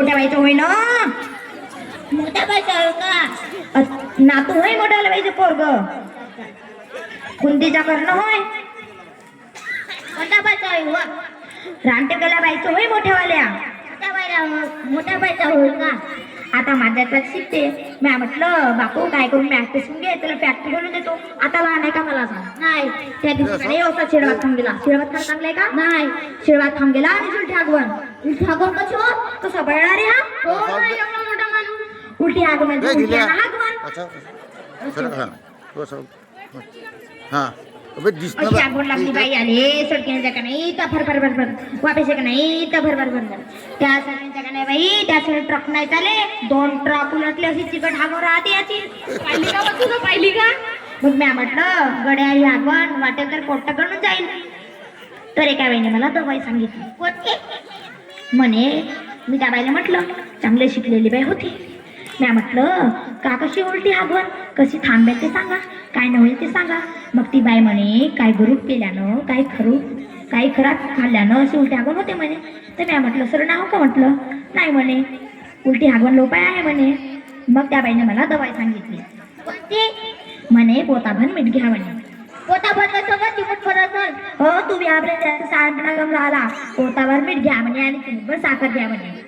मोठ्या बाईचं होय ना? मोठ्या बायचा होय का? नातू होय मोठ्या बाईचं पोरग. कुंतीचा कर्ण होय. मोठ्या बायचा होय वा. रानटेकल्या बाईचं होय मोठ्यावाल्या. मोठ्या बायचा होय का? आता माझ्याकडे शिकते. मी म्हटलं बापू काय करून मी ऍक्टिव्ह घे त्याला फॅक्टरी बनवून देतो. आता लहान आहे का मला सांग? नाही. त्या दिवशी नाही होता शिळवात थांब गेला. शिळवात खाणं चांगलंय का? नाही. शिळवात थांब गेला आणि उलटी आगवण. उलटी आगवण कशी हो? कसं बळणार रे हा? हो नाही एवढा मोठा माणूस. उलटी आगवण उलटी आगवण. हाँ अबे दिसना अशी आगवण लागली बाई आले सडकेच्या का नाही तर फर वापेचे का नाही तर भर त्या सडकेच्या का नाही बाई त्या सगळे ट्रक नाही चाले. 2 ट्रक उलटले अशी चिकट आगवण राहते याची. पाहिली का बघ तुझं पाहिली का? मग मी म्हटलं गड्या ही आगवण वाटेल तर पोट्ट करून जाईल. तर एका वेळेने मला दवाई सांगितली. कोणती? म्हणे मी त्या बाईला म्हटलं चांगले शिकलेली बाई होती. मी म्हटलं का कशी उलटी आगवण कशी थांबेल ते सांगा काय नव्हे ते सांगा. मग ती बाई म्हणे काय गुरूप केल्यानं काही खराब खाल्ल्यानं अशी उलटी आगवण होते म्हणे. तर मी म्हटलं सर नाव का? म्हटलं नाही म्हणे उलटी आगवण लोपाय आहे म्हणे. मग त्या बाईने मला दवाई सांगितली. कोणती? म्हणे पोताभर मीठ घ्या म्हणे. पोटा भरलं का चिमट भरलं? हो तुम्ही आपल्या जास्त सांडणा गम झाला. पोताभर मीठ घ्या म्हणे आणि चिमटभर साखर घ्या म्हणे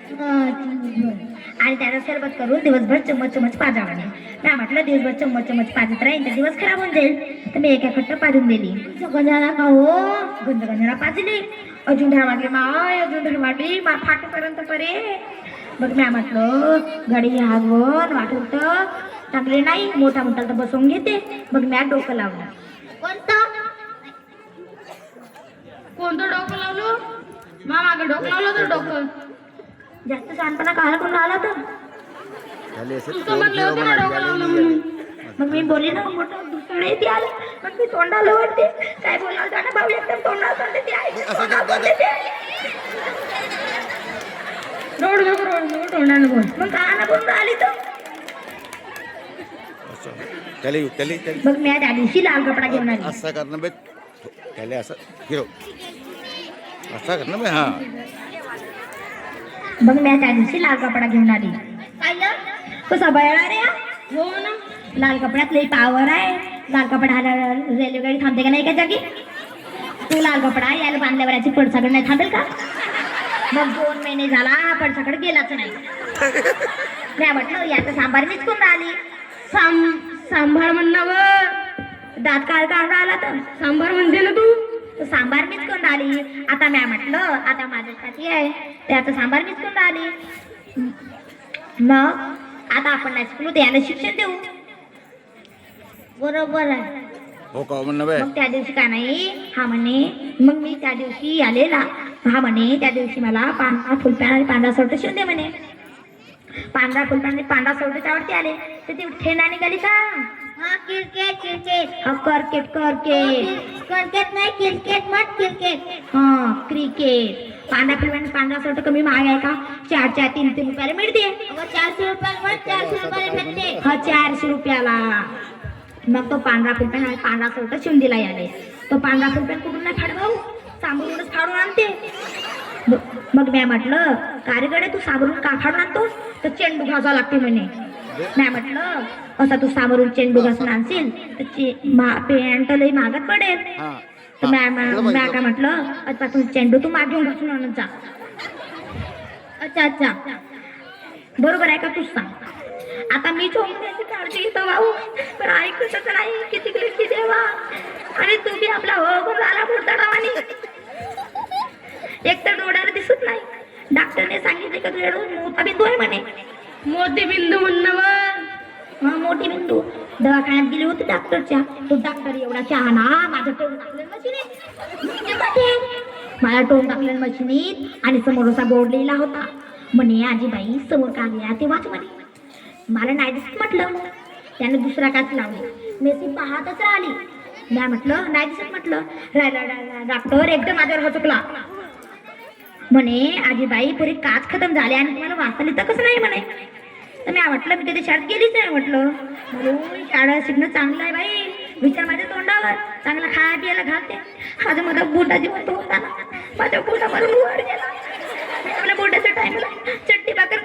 आणि त्याचा सरबत करून दिवसभर चम्मच पाजा म्हणे. मी म्हटलं दिवसभर चम्मच पाजत राहील तर दिवस खराब होऊन जाईल. तर मी एका खट्ट पाजून दिली. गंजाला का हो? गंजगंजाला पाजली. अजून धडवागली माय अजून धडवागली मा फाटूपर्यंत परे. मग मी म्हटलं गाडी आगवण वाटत टाकले नाही मोठा तर बसवून घेते. मग मी डोकं लावलं. कोणतं डोकं लावलं? मागे डोकं लावलं तर डोकं जास्त शहाणपणा काल करून आला तर मग मी बोलली ना मोठं दुसरे ते आले. मग मी तोंडाला वरते काय बोलाल ना भाऊ एकदम तोंडाला ते रोड तोंडाला बोल. मग काना बोलून आली तर मग मी त्या दिवशी लाल कपडा घेऊन आली. असं करणं बे त्याला असं फिरव असं करणं बे. हा मग मी त्या दिवशी लाल कपडा घेऊन आली. कसा बळणार रे? हो ना. लाल कपड्यात लई पावर आहे. लाल कपडा रेल्वेगाडी थांबते का नाही का जागी? तू लाल कपडा याला बांधल्यावर याची पडसाकड नाही थांबेल का? मग 2 महिने झाला पडसाकड गेलाच नाही. मी म्हटलं याचं सांबार मीच कोण आली. सांभाळ म्हणणावर दात काळ आला तर सांबार म्हणते ना तू. सांबार मीच कोण आली. आता मी म्हटलं आता माझ्यासाठी आहे त्याचं सांबार मीच कोण आली. मग आता आपण नाही शिकलो याला शिक्षण देऊ. बरोबर आहे. हो का म्हणणं बे. मग त्या दिवशी का नाही हा म्हणे. मग मी त्या दिवशी आलेला हा म्हणे त्या दिवशी मला पांढरा फुलपॅन्ट आणि पांढरा शर्ट शिवून दे म्हणे. पांढरा फुलपॅन्ट आणि पांढरा शर्ट त्यावरती आले तर ती ठेना निघाली का? हा क्रिकेट क्रिकेट नाही क्रिकेट हा क्रिकेट. पांढरा फुलपॅन्ट पांढरा शर्ट कमी महाग आहे का? 4-3 रुपयाला मिळते. 400 रुपयाला 400 रुपयाला भेटते. हा 400 रुपयाला. मग तो पांढरा फुलपॅन्ट आणि पांढरा शर्ट शिवून दिला याने. तो पांढरा फुलपॅन्ट कुठून नाही फाडभाऊ सांबरूनच फाडून आणते. मग मी म्हटलं कारीकडे तू साबरून का फाडून आणतोस? तर चेंडू घासा लागते म्हणे. मी म्हटलं असा तू साबरून चेंडू घासून आणशील तर पॅन्ट लई महागात पडेल. तर मी काय म्हटलं आता तू चेंडू तू मागे घेऊन घासून आणत जा. अच्छा बरोबर आहे का तूच सांग. आता मी झोपण्याची काळजी घेतो भाऊ पण ऐकतच नाही. किती देवा आणि तू बी आपला हो झाला पुढचा डावानी. एक तर डोळ्याला दिसत नाही. डॉक्टरने सांगितले का तुझ्या मोठा बिंदू आहे म्हणे. मोठी बिंदू म्हणणं. हा मोठी बिंदू. दवाखान्यात गेली होती डॉक्टरच्या. तो डॉक्टर एवढा शहाणा माझं टोन टाकलेलं मशीनीत. माझ्या टोन टाकलेलं मशीनीत आणि समोर असा बोर्ड लिहिला होता. म्हणे आजीबाई समोर का लिहा ते वाच म्हणे. मला नाही दिसत म्हटलं. त्याने दुसरा काच लावले. मेसी पाहतच राहिली. मी म्हटलं नाही दिसत म्हटलं. डॉक्टर एकदम माझ्यावर हचकला. म्हणे आजीबाई पुरी काच खतम झाले आणि तुम्हाला वाचता लिहिता कसं नाही म्हणे. तर मी म्हटलं मी कधी शाळेत गेलीच नाही म्हटलं. म्हणून शाळा शिकणं चांगलं आहे बाई. विचार माझ्या तोंडावर चांगला खाया पियाला घालते. माझं माझा बोटाची म्हणतो होता ना माझ्या पोटावरून वर गेला. आपल्या बोटाच्या टाइमला चट्टी भाकर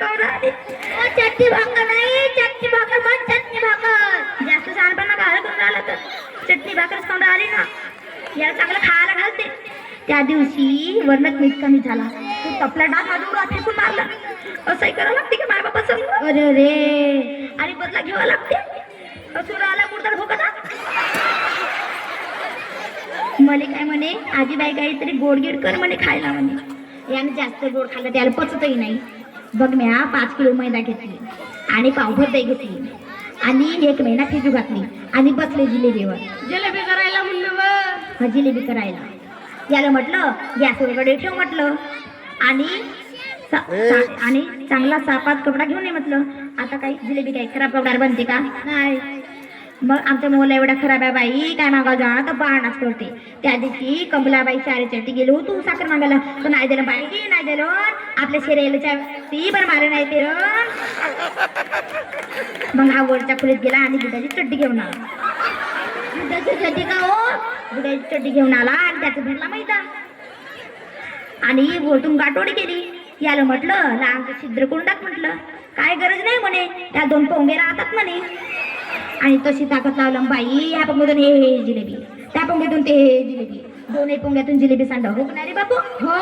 चटणी भाकर नाही, चटणी भाकर म्हण, चटणी भाकर. जास्त शहाणपणा घाल करून राहिला तर चटणी भाकरच खाऊन राहिली ना. याला चांगलं खायला घालते. त्या दिवशी वर्णात मीठ कमी झाला, तू तपला डाग माझ्यावर फेकून मारला. असंही करावं लागते की माय बाबा संग. अरे रे, आणि बदला घ्यावा लागते. असुर आला मुर्दार भोकाचा. मले काय म्हणे, आजीबाई काहीतरी गोड गिड कर म्हणे खायला म्हणे. याने जास्त गोड खाल्लं त्याला पचतही नाही. बघ म्या 5 किलो मैदा घेतली आणि पावभर दही घेतली आणि 1 महिना खिजू घातली आणि बसले जिलेबीवर. जिलेबी करायला म्हणलं मग. जिलेबी करायला. याला म्हटलं गॅसवर कडे ठेव म्हटलं आणि आणि चांगला सापात कपडा घेऊन ये म्हटलं. आता काही जिलेबी काही खराब कपड्यावर बनते का? नाही. मग आमच्या मोला एवढा खराब आहे बाई, काय मागा जा तर बहाणाच करते. त्या दिवशी कमलाबाई शाळेसाठी गेलो तू साखर मागायला, तर नाही दिलं बाई, नाही दिलं. आपल्या शरीराच्या ती पण मारे नाही ते. मग हा वरच्या खोलीत गेला आणि दुधाची चड्डी घेऊन आला. दुधाची चड्डी का हो? दुधाची चड्डी घेऊन आला आणि त्याचं भरला मैदा आणि वरतून गाठोडी केली. याला म्हटलं लहानचं छिद्र करून टाक म्हटलं. काय गरज नाही म्हणे, त्या 2 पोंगे राहतात म्हणे. आणि तशी ताकद लावलं बाई, ह्या पोंग्यातून हे जिलेबी, त्या पोंग्यातून ते हे जिलेबी, 2 पोंग्यातून जिलेबी सांडा हो नाही रे बापू. हो